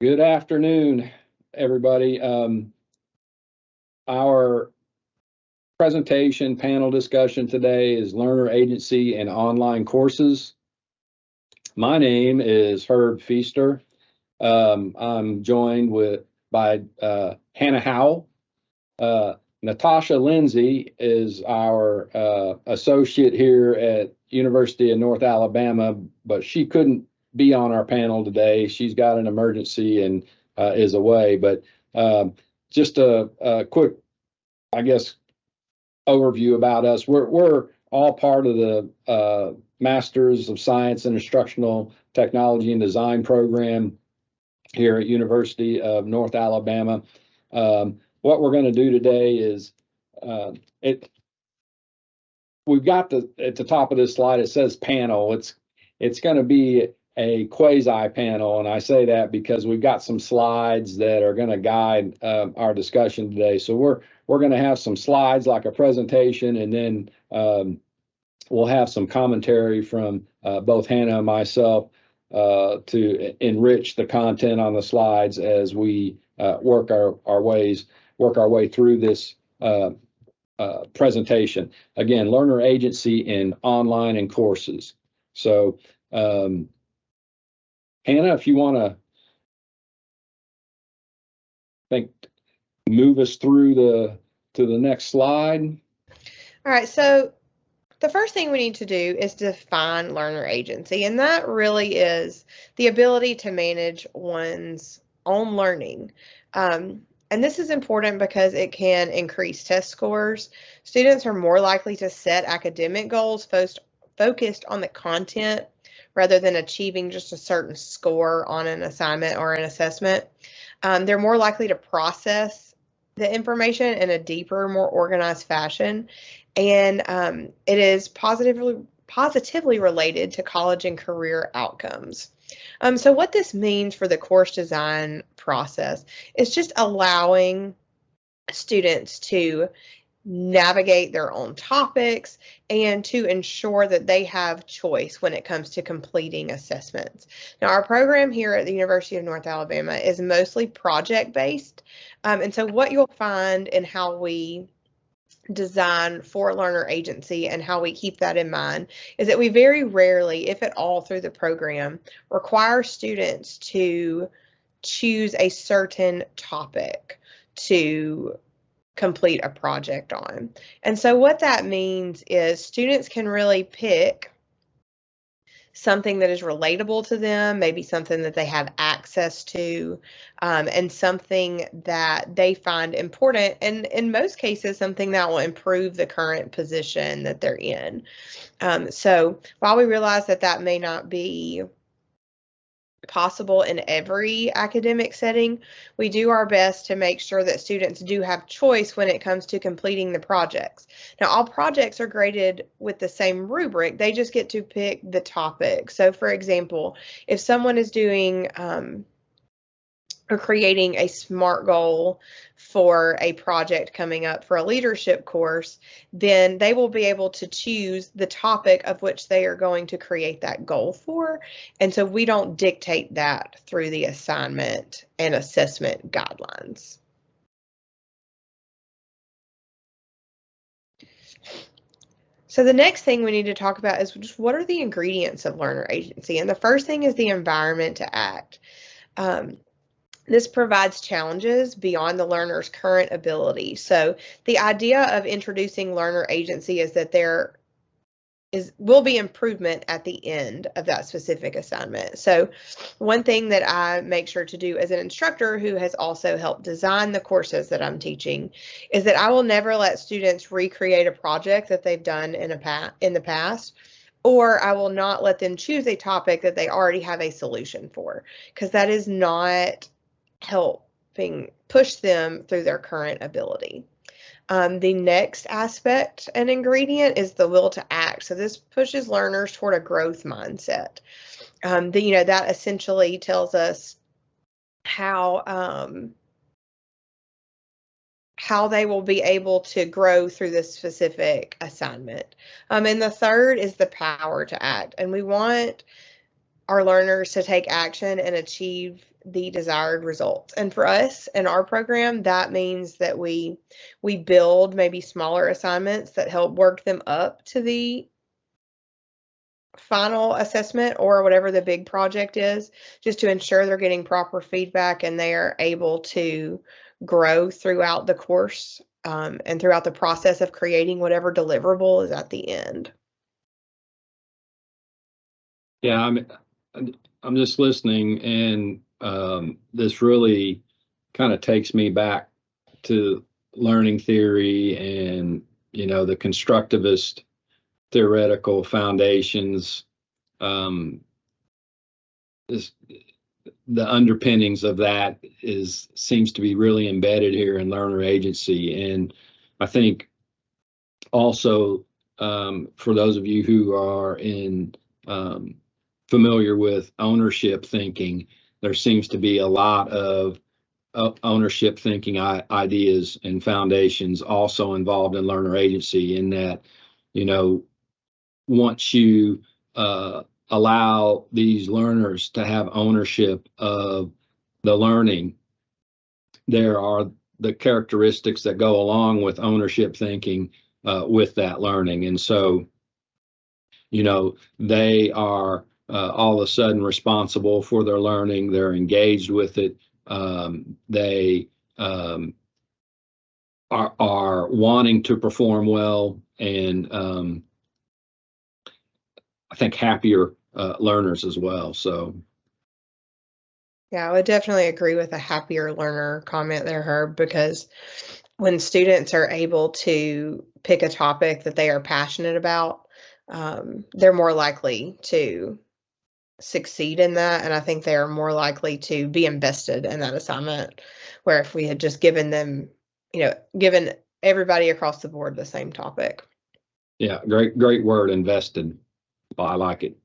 Good afternoon, everybody. Our presentation panel discussion today is Learner Agency and Online Courses. My name is Herb Feaster. I'm joined by Hannah Howell. Natasha Lindsay is our associate here at University of North Alabama, but she couldn't be on our panel today. She's got an emergency and is away. But just a quick, I guess, overview about us. We're all part of the Masters of Science in Instructional Technology and Design program here at University of North Alabama. What we're going to do today is we've got at the top of this slide, it says panel. It's going to be a quasi panel, and I say that because we've got some slides that are going to guide our discussion today. So we're going to have some slides like a presentation, and then we'll have some commentary from both Hannah and myself to enrich the content on the slides as we work our way through this presentation. Again, Learner Agency in Online and Courses. So Hannah, if you want to move us through to the next slide. All right, so the first thing we need to do is define learner agency, and that really is the ability to manage one's own learning. And this is important because it can increase test scores. Students are more likely to set academic goals focused on the content rather than achieving just a certain score on an assignment or an assessment. They're more likely to process the information in a deeper, more organized fashion, and it is positively related to college and career outcomes. So what this means for the course design process is just allowing students to navigate their own topics and to ensure that they have choice when it comes to completing assessments. Now, our program here at the University of North Alabama is mostly project-based, and so what you'll find in how we design for learner agency and how we keep that in mind is that we very rarely, if at all through the program, require students to choose a certain topic to complete a project on. And so what that means is students can really pick something that is relatable to them, maybe something that they have access to, and something that they find important, and in most cases, something that will improve the current position that they're in. So while we realize that that may not be possible in every academic setting, we do our best to make sure that students do have choice when it comes to completing the projects. Now, all projects are graded with the same rubric, they just get to pick the topic. So for example, if someone is doing or creating a SMART goal for a project coming up for a leadership course, then they will be able to choose the topic of which they are going to create that goal for. And so we don't dictate that through the assignment and assessment guidelines. So the next thing we need to talk about is just what are the ingredients of learner agency? And the first thing is the environment to act. This provides challenges beyond the learner's current ability. So the idea of introducing learner agency is that there will be improvement at the end of that specific assignment. So one thing that I make sure to do as an instructor who has also helped design the courses that I'm teaching is that I will never let students recreate a project that they've done in the past, or I will not let them choose a topic that they already have a solution for, because that is not helping push them through their current ability. The next aspect and ingredient is the will to act. So this pushes learners toward a growth mindset. That essentially tells us how they will be able to grow through this specific assignment. And the third is the power to act. And we want our learners to take action and achieve the desired results. And for us in our program, that means that we build maybe smaller assignments that help work them up to the final assessment or whatever the big project is, just to ensure they're getting proper feedback and they are able to grow throughout the course and throughout the process of creating whatever deliverable is at the end. Yeah, I'm just listening, and this really kind of takes me back to learning theory and the constructivist theoretical foundations. The underpinnings of that seems to be really embedded here in learner agency, and I think also for those of you who are familiar with ownership thinking, there seems to be a lot of ownership thinking ideas and foundations also involved in learner agency, in that once you allow these learners to have ownership of the learning, there are the characteristics that go along with ownership thinking with that learning. And so, they are all of a sudden responsible for their learning. They're engaged with it. They are wanting to perform well, and I think happier learners as well. So, yeah, I would definitely agree with a happier learner comment there, Herb, because when students are able to pick a topic that they are passionate about, they're more likely to succeed in that. And I think they are more likely to be invested in that assignment, where if we had just given them, given everybody across the board the same topic. Yeah, great word, invested. Well, I like it.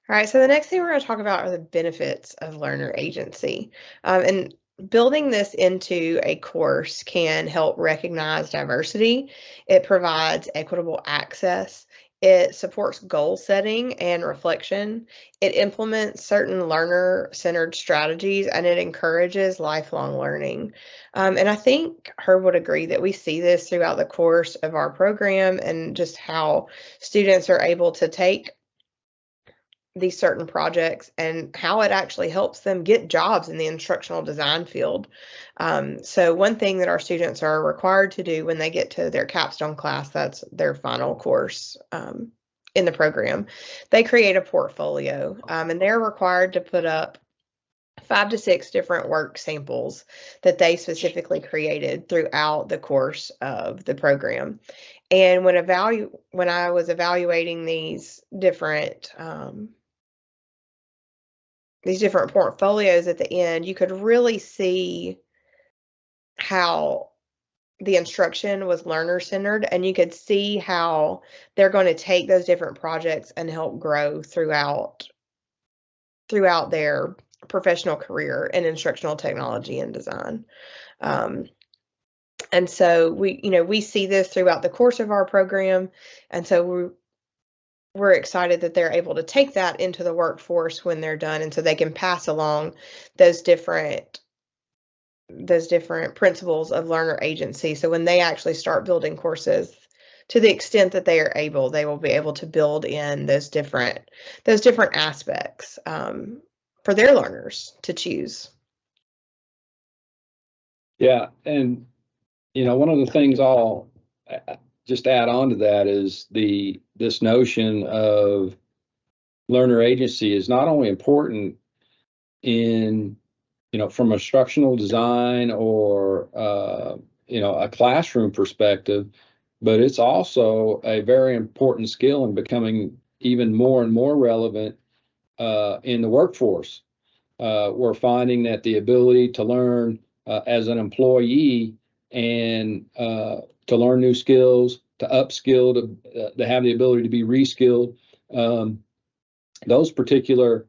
All right, so the next thing we're going to talk about are the benefits of learner agency. And building this into a course can help recognize diversity. It provides equitable access. It supports goal setting and reflection. It implements certain learner-centered strategies, and it encourages lifelong learning. And I think Herb would agree that we see this throughout the course of our program, and just how students are able to take these certain projects and how it actually helps them get jobs in the instructional design field. So one thing that our students are required to do when they get to their capstone class, that's their final course in the program, they create a portfolio, and they're required to put up 5 to 6 different work samples that they specifically created throughout the course of the program. And when I was evaluating these different portfolios at the end, you could really see how the instruction was learner-centered, and you could see how they're going to take those different projects and help grow throughout their professional career in instructional technology and design. And so we see this throughout the course of our program, and so we're excited that they're able to take that into the workforce when they're done, and so they can pass along those different principles of learner agency. So when they actually start building courses, to the extent that they are able, they will be able to build in those different aspects for their learners to choose. Yeah, and one of the things I'll just add on to that is this notion of learner agency is not only important in from instructional design or a classroom perspective, but it's also a very important skill in becoming even more and more relevant in the workforce. We're finding that the ability to learn as an employee and to learn new skills, to upskill, to have the ability to be reskilled, those particular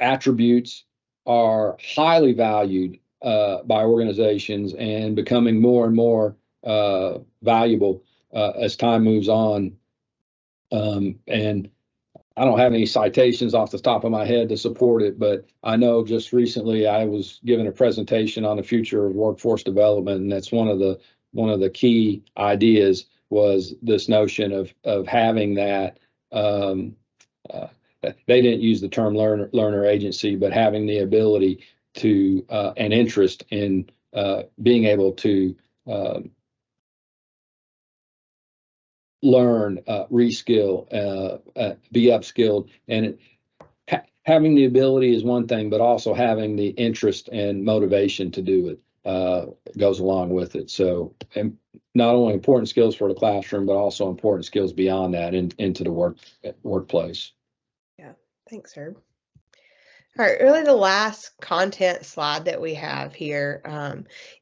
attributes are highly valued by organizations and becoming more and more valuable as time moves on. And I don't have any citations off the top of my head to support it, but I know just recently I was given a presentation on the future of workforce development, and that's one of the key ideas was this notion of having that. They didn't use the term learner agency, but having the ability to an interest in being able to learn, reskill, be upskilled, and having the ability is one thing, but also having the interest and motivation to do it goes along with it. So, and not only important skills for the classroom, but also important skills beyond that into the workplace. Yeah, thanks, Herb. All right, really the last content slide that we have here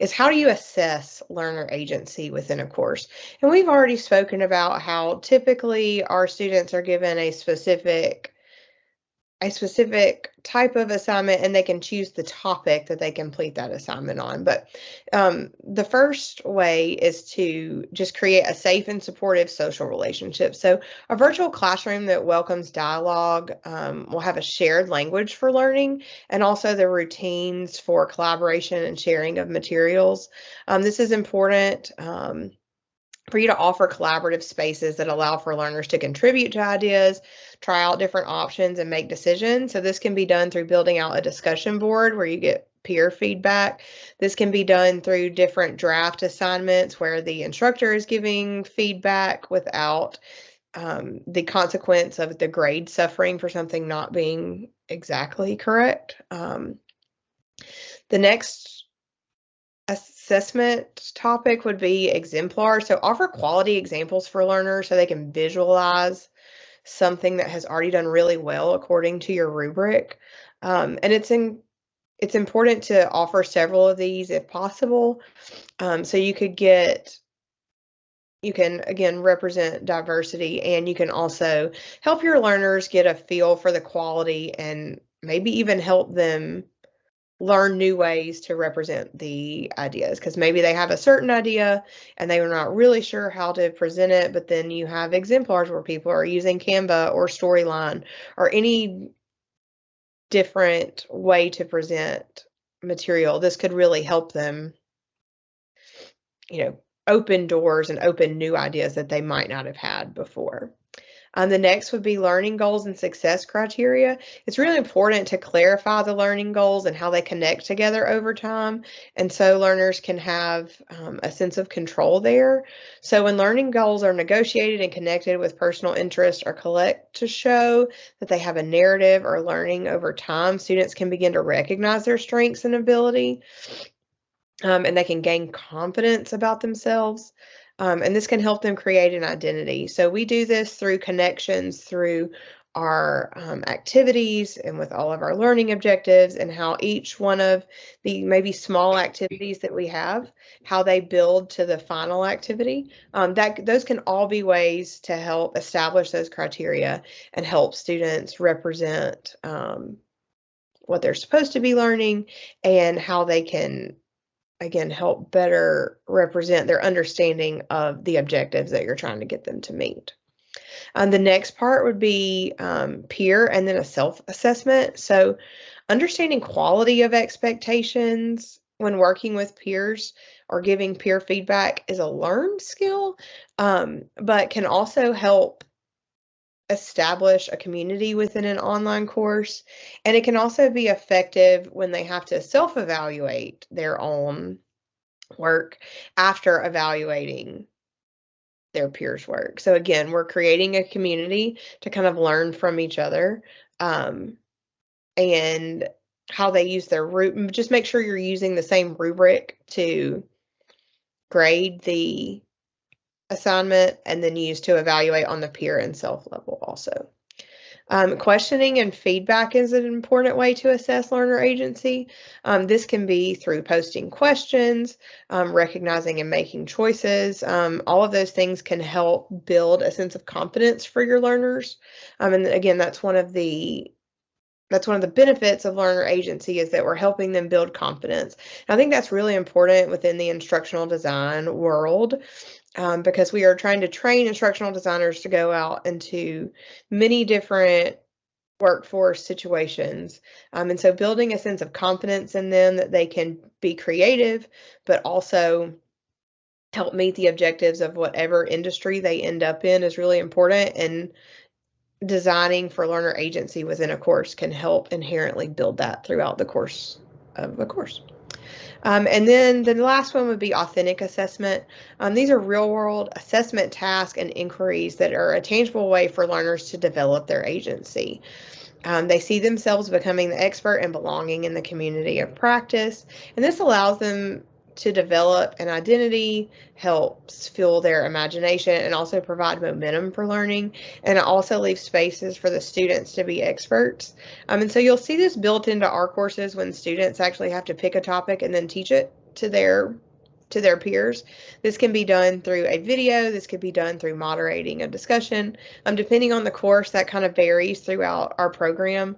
is how do you assess learner agency within a course? And we've already spoken about how typically our students are given a specific type of assignment, and they can choose the topic that they complete that assignment on. But the first way is to just create a safe and supportive social relationship. So a virtual classroom that welcomes dialogue will have a shared language for learning and also the routines for collaboration and sharing of materials. This is important for you to offer collaborative spaces that allow for learners to contribute to ideas, try out different options, and make decisions. So this can be done through building out a discussion board where you get peer feedback. This can be done through different draft assignments where the instructor is giving feedback without the consequence of the grade suffering for something not being exactly correct. The next assessment topic would be exemplar. So offer quality examples for learners so they can visualize something that has already done really well according to your rubric. And it's important to offer several of these if possible. So you can again represent diversity, and you can also help your learners get a feel for the quality and maybe even help them learn new ways to represent the ideas, because maybe they have a certain idea and they were not really sure how to present it, but then you have exemplars where people are using Canva or Storyline or any different way to present material. This could really help them, open doors and open new ideas that they might not have had before. The next would be learning goals and success criteria. It's really important to clarify the learning goals and how they connect together over time. And so learners can have a sense of control there. So when learning goals are negotiated and connected with personal interest or collect to show that they have a narrative or learning over time, students can begin to recognize their strengths and ability, and they can gain confidence about themselves. And this can help them create an identity. So we do this through connections, through our activities, and with all of our learning objectives, and how each one of the maybe small activities that we have, how they build to the final activity. Those can all be ways to help establish those criteria and help students represent what they're supposed to be learning and how they can, again, help better represent their understanding of the objectives that you're trying to get them to meet. The next part would be peer and then a self-assessment. So understanding quality of expectations when working with peers or giving peer feedback is a learned skill, but can also help establish a community within an online course. And it can also be effective when they have to self-evaluate their own work after evaluating their peers' work. So again, we're creating a community to kind of learn from each other, and how they use their rubric. Just make sure you're using the same rubric to grade the assignment and then use to evaluate on the peer and self level also. Questioning and feedback is an important way to assess learner agency. This can be through posting questions, recognizing and making choices. All of those things can help build a sense of confidence for your learners. And again, that's one of the That's one of the benefits of learner agency, is that we're helping them build confidence. And I think that's really important within the instructional design world, because we are trying to train instructional designers to go out into many different workforce situations. And so building a sense of confidence in them that they can be creative, but also help meet the objectives of whatever industry they end up in is really important. And designing for learner agency within a course can help inherently build that throughout the course of a course. And then the last one would be authentic assessment. These are real world assessment tasks and inquiries that are a tangible way for learners to develop their agency. They see themselves becoming the expert and belonging in the community of practice, and this allows them to develop an identity, helps fuel their imagination, and also provide momentum for learning. And it also leaves spaces for the students to be experts. And so you'll see this built into our courses when students actually have to pick a topic and then teach it to their peers. This can be done through a video. This could be done through moderating a discussion. Depending on the course, that kind of varies throughout our program.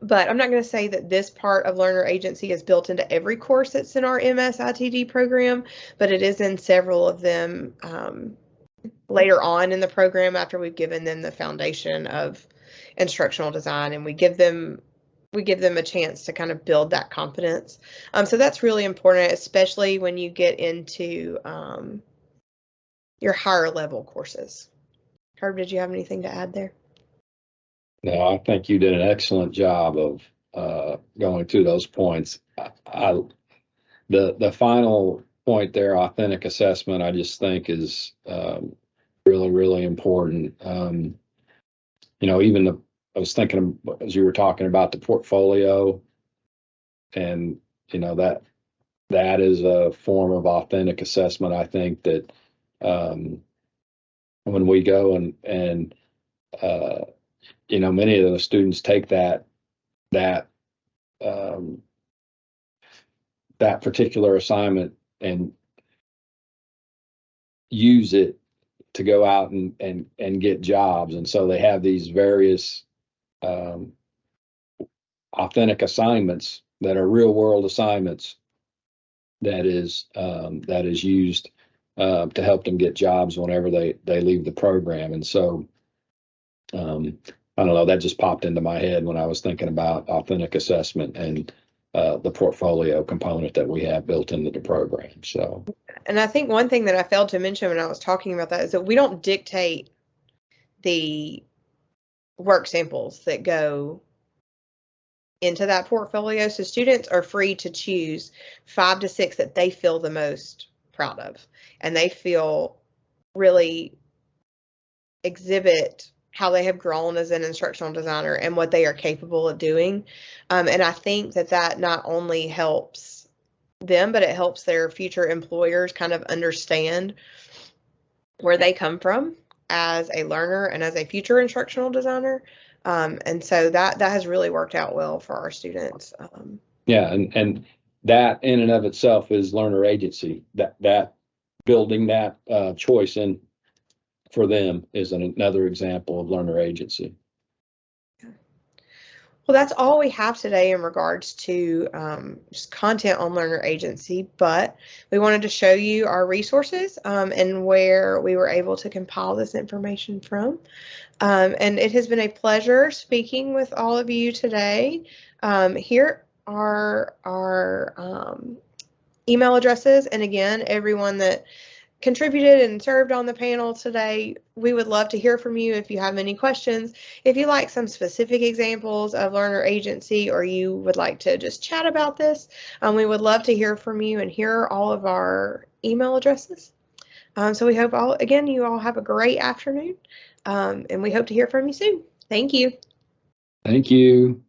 But I'm not going to say that this part of learner agency is built into every course that's in our MS-ITD program, but it is in several of them later on in the program, after we've given them the foundation of instructional design, and we give them a chance to kind of build that confidence. So that's really important, especially when you get into your higher level courses. Herb, did you have anything to add there? No, I think you did an excellent job of going through those points. The final point there, authentic assessment, I just think is really, really important. Even I was thinking as you were talking about the portfolio, and that is a form of authentic assessment. I think that when we go and many of the students take that particular assignment and use it to go out and get jobs. And so they have these various authentic assignments that are real world assignments that is used to help them get jobs whenever they leave the program. And so I don't know, that just popped into my head when I was thinking about authentic assessment and the portfolio component that we have built into the program. So, and I think one thing that I failed to mention when I was talking about that is that we don't dictate the work samples that go into that portfolio. So students are free to choose 5 to 6 that they feel the most proud of, and they feel really exhibit how they have grown as an instructional designer and what they are capable of doing. And I think that not only helps them, but it helps their future employers kind of understand where they come from as a learner and as a future instructional designer. And so that has really worked out well for our students. Yeah, and that in and of itself is learner agency. That building that choice in for them is another example of learner agency. Well, that's all we have today in regards to just content on learner agency, but we wanted to show you our resources and where we were able to compile this information from. And it has been a pleasure speaking with all of you today. Here are our email addresses, and again, everyone that contributed and served on the panel today, we would love to hear from you if you have any questions. If you like some specific examples of learner agency, or you would like to just chat about this, we would love to hear from you, and here are all of our email addresses. So we hope you all have a great afternoon, and we hope to hear from you soon. Thank you. Thank you.